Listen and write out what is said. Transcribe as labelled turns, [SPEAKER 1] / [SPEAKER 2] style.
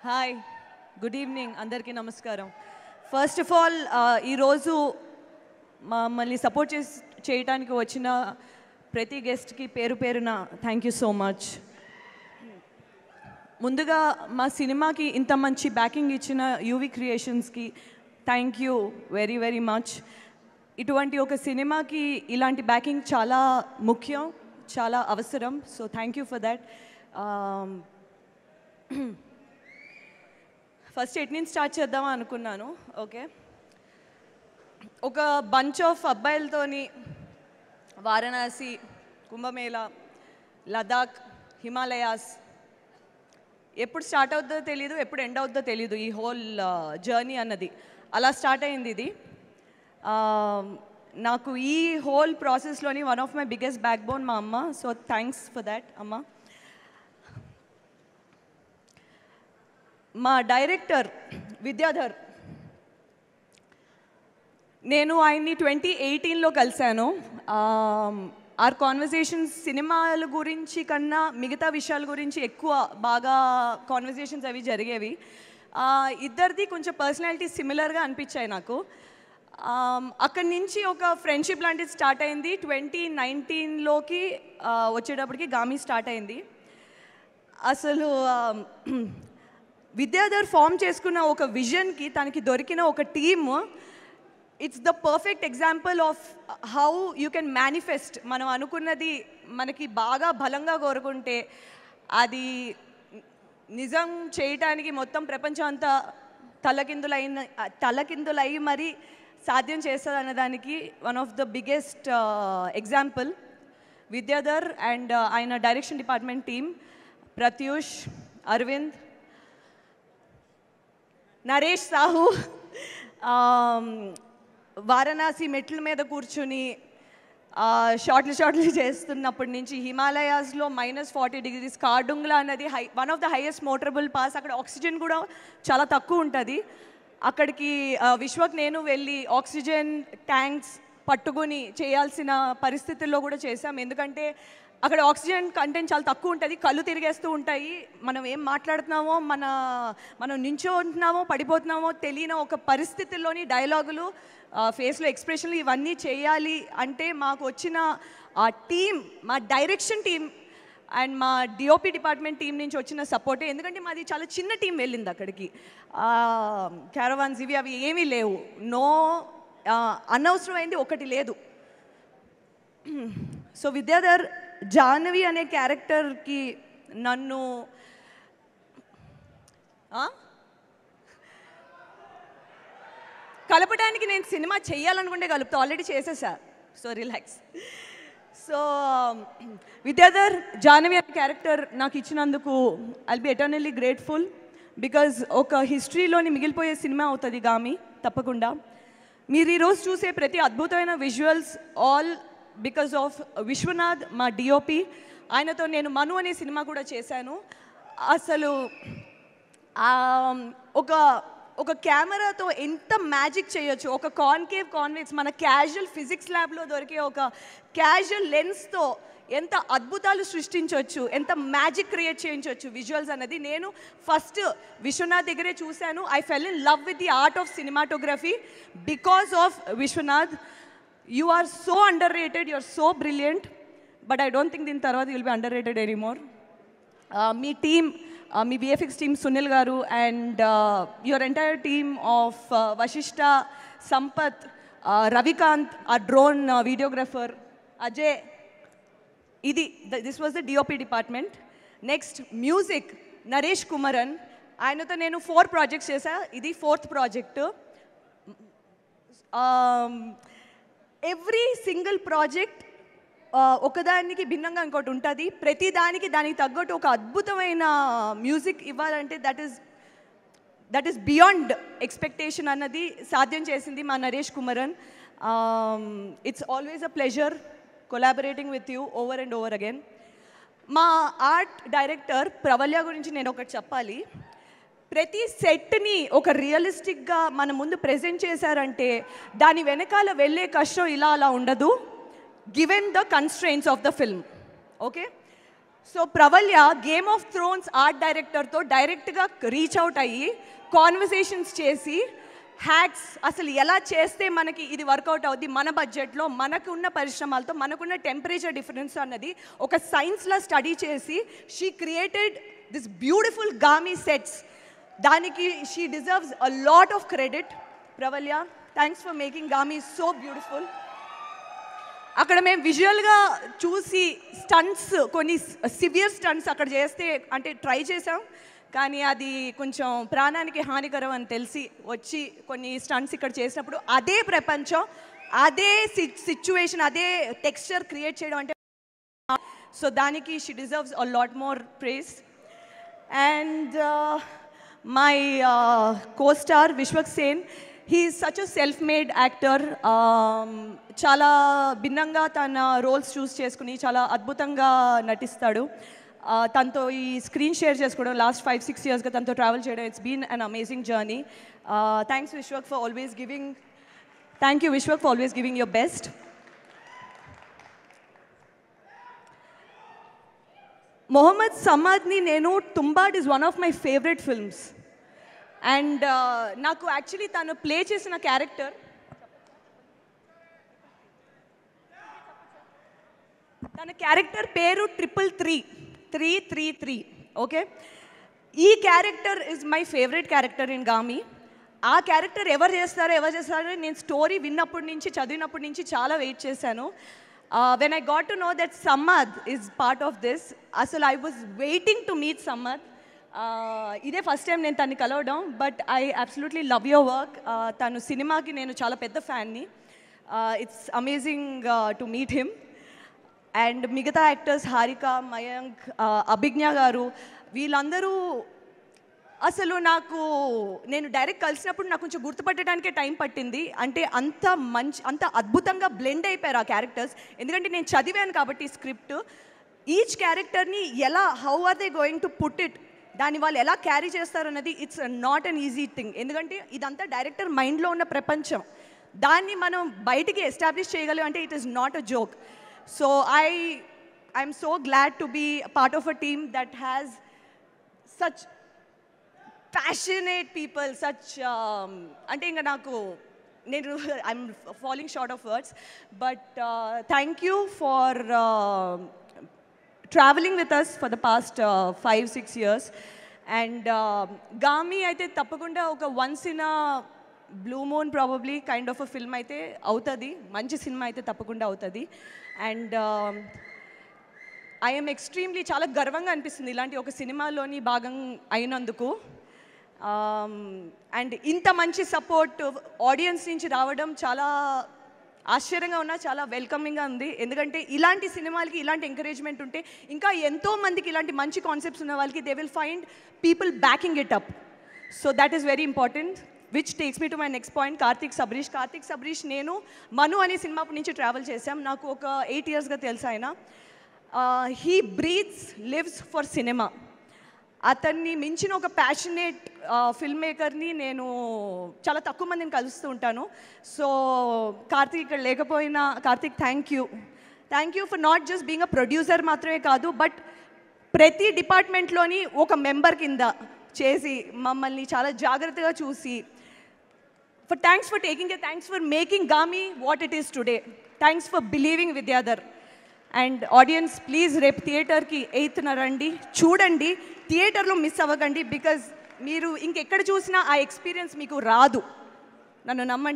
[SPEAKER 1] Hi good evening అందరికీ నమస్కారం. First of all ఈరోజు మమ్మల్ని సపోర్ట్ చేయడానికి వచ్చిన ప్రతి గెస్ట్కి పేరు పేరున థ్యాంక్ యూ సో మచ్. ముందుగా మా సినిమాకి ఇంత మంచి బ్యాకింగ్ ఇచ్చిన యూవి క్రియేషన్స్కి thank you very very much. ఇటువంటి ఒక సినిమాకి ఇలాంటి బ్యాకింగ్ చాలా ముఖ్యం, చాలా అవసరం. So thank you for that. First ఎట్ నుంచి స్టార్ట్ చేద్దామా అనుకున్నాను. ఓకే, ఒక బంచ్ ఆఫ్ అబ్బాయిలతోని వారణాసి, కుంభమేళా, లదాఖ్, హిమాలయాస్ ఎప్పుడు స్టార్ట్ అవుతుందో తెలీదు, ఎప్పుడు ఎండ్ అవుతుందో తెలీదు ఈ హోల్ జర్నీ అన్నది. అలా స్టార్ట్ అయింది ఇది. నాకు ఈ హోల్ ప్రాసెస్లోని one of my biggest back bone మా అమ్మ. సో థ్యాంక్స్ ఫర్ దాట్ అమ్మ. మా డైరెక్టర్ విద్యాధర్, నేను ఆయన్ని 2018లో కలిశాను. ఆర్ కాన్వర్జేషన్స్ సినిమాల గురించి కన్నా మిగతా విషయాల గురించి ఎక్కువ బాగా కాన్వర్జేషన్స్ అవి జరిగేవి. ఇద్దరిది కొంచెం పర్సనాలిటీ సిమిలర్గా అనిపించాయి నాకు. అక్కడి నుంచి ఒక ఫ్రెండ్షిప్ లాంటిది స్టార్ట్ అయింది. 2019లోకి వచ్చేటప్పటికి గామి స్టార్ట్ అయింది. అసలు విద్యాధర్ ఫామ్ చేసుకున్న ఒక విజన్కి తనకి దొరికిన ఒక team, it's the perfect example of how you can manifest. మనం అనుకున్నది మనకి బాగా బలంగా కోరుకుంటే అది నిజం చేయటానికి మొత్తం ప్రపంచం అంతా తలకిందులై మరి సాధ్యం చేస్తుంది అన్నదానికి one of the biggest example Vidyadhar and ఆయన direction department team, Pratyush, Aravind, Naresh Sahu. Varanasi మెట్ల మీద కూర్చుని షార్ట్లు చేస్తున్నప్పటి నుంచి హిమాలయాస్లో -40 కార్డుంగ్లా అన్నది one of the highest motorable pass. అక్కడ ఆక్సిజన్ కూడా చాలా తక్కువ ఉంటుంది. అక్కడికి విశ్వక్ నేను వెళ్ళి ఆక్సిజన్ ట్యాంక్స్ పట్టుకుని చేయాల్సిన పరిస్థితుల్లో కూడా చేశాం. ఎందుకంటే అక్కడ ఆక్సిజన్ కంటెంట్ చాలా తక్కువ ఉంటుంది, కళ్ళు తిరిగేస్తూ ఉంటాయి. మనం ఏం మాట్లాడుతున్నామో మనం నించో ఉంటున్నామో పడిపోతున్నామో తెలియని ఒక పరిస్థితుల్లోని డైలాగులు, ఫేస్లో ఎక్స్ప్రెషన్లు ఇవన్నీ చేయాలి అంటే మాకు వచ్చిన ఆ టీం, మా డైరెక్షన్ టీం అండ్ మా డిఓపి డిపార్ట్మెంట్ టీం నుంచి వచ్చిన సపోర్టే. ఎందుకంటే మాది చాలా చిన్న టీం వెళ్ళింది అక్కడికి. క్యారవాన్స్ ఇవి అవి ఏమీ లేవు. అనవసరమైంది ఒకటి లేదు. సో విద్యాధర్ జాహ్నవి అనే క్యారెక్టర్కి నన్ను కలపడానికి నేను సినిమా చెయ్యాలనుకుంటే కలుపుతా, ఆల్రెడీ చేసేసా. So relax. So Vidyadhar Jahnavi అనే క్యారెక్టర్ నాకు ఇచ్చినందుకు I'll be eternally grateful. Because ఒక హిస్టరీలోని మిగిలిపోయే సినిమా అవుతుంది గామి తప్పకుండా. మీరు ఈరోజు చూసే ప్రతి అద్భుతమైన visuals all because of Viswanath, మా డిఓపి. ఆయనతో నేను మను అనే సినిమా కూడా చేశాను. అసలు ఒక కెమెరాతో ఎంత మ్యాజిక్ చేయొచ్చు. ఒక కాన్వెక్స్ మన క్యాజువల్ ఫిజిక్స్ ల్యాబ్లో దొరికే ఒక క్యాజువల్ లెన్స్తో ఎంత అద్భుతాలు సృష్టించవచ్చు, ఎంత మ్యాజిక్ క్రియేట్ చేయించవచ్చు విజువల్స్ అన్నది నేను ఫస్ట్ విశ్వనాథ్ దగ్గరే చూశాను. I fell in love with the art of cinematography because of Viswanath. You are so underrated, you are so brilliant, but I don't think దీని తర్వాత you will be underrated anymore. మీ team, మీ VFX team Sunil garu and your entire team of Vashishta, Sampath, Ravikanth, ఆ drone videographer, Ajay, this was the DOP department. Next music, Naresh Kumaran. ఆయనతో నేను 4 projects చేశా, ఇది 4th project. Every single project ఒకదానికి భిన్నంగా ఇంకోటి ఉంటుంది. ప్రతి దానికి తగ్గట్టు ఒక అద్భుతమైన మ్యూజిక్ ఇవ్వాలంటే దట్ ఈస్ బియాండ్ ఎక్స్పెక్టేషన్ అన్నది సాధ్యం చేసింది మా Naresh Kumaran. It's always a pleasure collaborating with you over and over again. మా ఆర్ట్ డైరెక్టర్ ప్రవల్య గురించి నేను ఒకటి చెప్పాలి. ప్రతి సెట్ని ఒక రియలిస్టిక్గా మన ముందు ప్రెజెంట్ చేశారంటే దాని వెనకాల వెళ్ళే కష్టం ఇలా అలా ఉండదు, given the constraints of the film. Okay, so Pravalya Game of Thrones art డైరెక్టర్తో డైరెక్ట్గా రీచ్ అవుట్ అయ్యి కాన్వర్సేషన్స్ చేసి హ్యాక్స్ అసలు ఎలా చేస్తే మనకి ఇది వర్కౌట్ అవుద్ది మన బడ్జెట్లో మనకున్న పరిశ్రమలతో మనకున్న టెంపరేచర్ డిఫరెన్స్ అన్నది ఒక సైన్స్లా స్టడీ చేసి she created this beautiful Gaami sets. దానికి she deserves a lot of credit. Pravalya, thanks for making Gaami so beautiful. అక్కడ మేము విజువల్గా చూసి స్టంట్స్, కొన్ని సివియర్ స్టంట్స్ అక్కడ చేస్తే అంటే ట్రై చేసాం, కానీ అది కొంచెం ప్రాణానికి హానికరం అని తెలిసి వచ్చి కొన్ని స్టంట్స్ ఇక్కడ చేసినప్పుడు అదే ప్రపంచం, అదే సిచ్యువేషన్, అదే టెక్స్చర్ క్రియేట్ చేయడం అంటే సో దానికి she deserves a lot more prize. And my co-star Vishwak Sen, he is such a self made actor. చాలా భిన్నంగా తన రోల్స్ చూస్ చేసుకుని చాలా అద్భుతంగా నటిస్తాడు. తనతో ఈ స్క్రీన్ షేర్ చేసుకోవడం లాస్ట్ 5-6 yearsగా తనతో ట్రావెల్ చేయడం, it's been an amazing journey. Thanks Vishwak for always giving, thank you Vishwak for always giving your best. Mohammad సమాద్ని నేను Tumbbad is one of my favourite films. And నాకు యాక్చువల్లీ తను ప్లే చేసిన క్యారెక్టర్, తన క్యారెక్టర్ పేరు 333 ఓకే. ఈ character is my favourite character in Gaami. ఆ character ఎవరు చేస్తారో నేను స్టోరీ విన్నప్పటి నుంచి చదివినప్పటి నుంచి చాలా వెయిట్ చేశాను. When I got to know that Samad is part of this, అసలు I was waiting to meet Samad. ఇదే ఫస్ట్ టైం నేను తన్ని కలవడం, but I absolutely love your work. తను సినిమాకి నేను చాలా పెద్ద ఫ్యాన్ని. It's amazing to meet him. And మిగతా యాక్టర్స్ హారిక, మయాంక్, అభిజ్ఞ గారు, వీళ్ళందరూ అసలు నేను డైరెక్ట్ కలిసినప్పుడు నాకు కొంచెం గుర్తుపట్టడానికే టైం పట్టింది. అంటే అంత అద్భుతంగా బ్లెండ్ అయిపోయారు ఆ క్యారెక్టర్స్. ఎందుకంటే నేను చదివాను కాబట్టి స్క్రిప్ట్, ఈచ్ క్యారెక్టర్ని how are they going to put it, దాన్ని వాళ్ళు ఎలా క్యారీ చేస్తారన్నది it's not an easy thing. ఎందుకంటే ఇదంతా డైరెక్టర్ మైండ్లో ఉన్న ప్రపంచం, దాన్ని మనం బయటికి ఎస్టాబ్లిష్ చేయగలం అంటే it is not a joke. So I'm so glad to be part of a team that has such passionate people, such ante inga naku I'm falling short of words, but thank you for traveling with us for the past 5-6 years. And గామీ అయితే తప్పకుండా ఒక once in a blue moon probably kind of a film అయితే అవుతుంది, మంచి cinema అయితే తప్పకుండా అవుతుంది. And I'm extremely చాలా గర్వంగా అనిపిస్తుంది ఇలాంటి ఒక సినిమాలోని భాగం అయినందుకు. అండ్ ఇంత మంచి సపోర్ట్ ఆడియన్స్ నుంచి రావడం చాలా ఆశ్చర్యంగా ఉన్నా, చాలా వెల్కమింగ్గా ఉంది. ఎందుకంటే ఇలాంటి సినిమాలకి ఇలాంటి ఎంకరేజ్మెంట్ ఉంటే ఇంకా ఎంతో మందికి ఇలాంటి మంచి కాన్సెప్ట్స్ ఉన్న వాళ్ళకి they will find people backing it up. So that is very important. Which takes me to my next point, Karthik Sabareesh నేను మను అనే సినిమా నుంచి ట్రావెల్ చేశాం. నాకు ఒక 8 yearsగా తెలుసు ఆయన. He breathes lives for cinema. అతన్ని మించిన ఒక ప్యాషనేట్ ఫిల్మ్ మేకర్ని నేను చాలా తక్కువ మందిని కలుస్తూ ఉంటాను. సో కార్తిక్ ఇక్కడ లేకపోయినా, Karthik thank you for not just being a producer మాత్రమే కాదు, బట్ ప్రతి డిపార్ట్మెంట్లోని ఒక మెంబర్ కింద చేసి మమ్మల్ని చాలా జాగ్రత్తగా చూసి, thanks for taking it, thanks for making Gami what it is today, thanks for believing Vidyadhar. And audience, please రేపు థియేటర్కి 8th రండి, చూడండి, థియేటర్లో మిస్ అవ్వకండి. బికాజ్ మీరు ఇంకెక్కడ చూసినా ఆ ఎక్స్పీరియన్స్ మీకు రాదు, నన్ను నమ్మండి.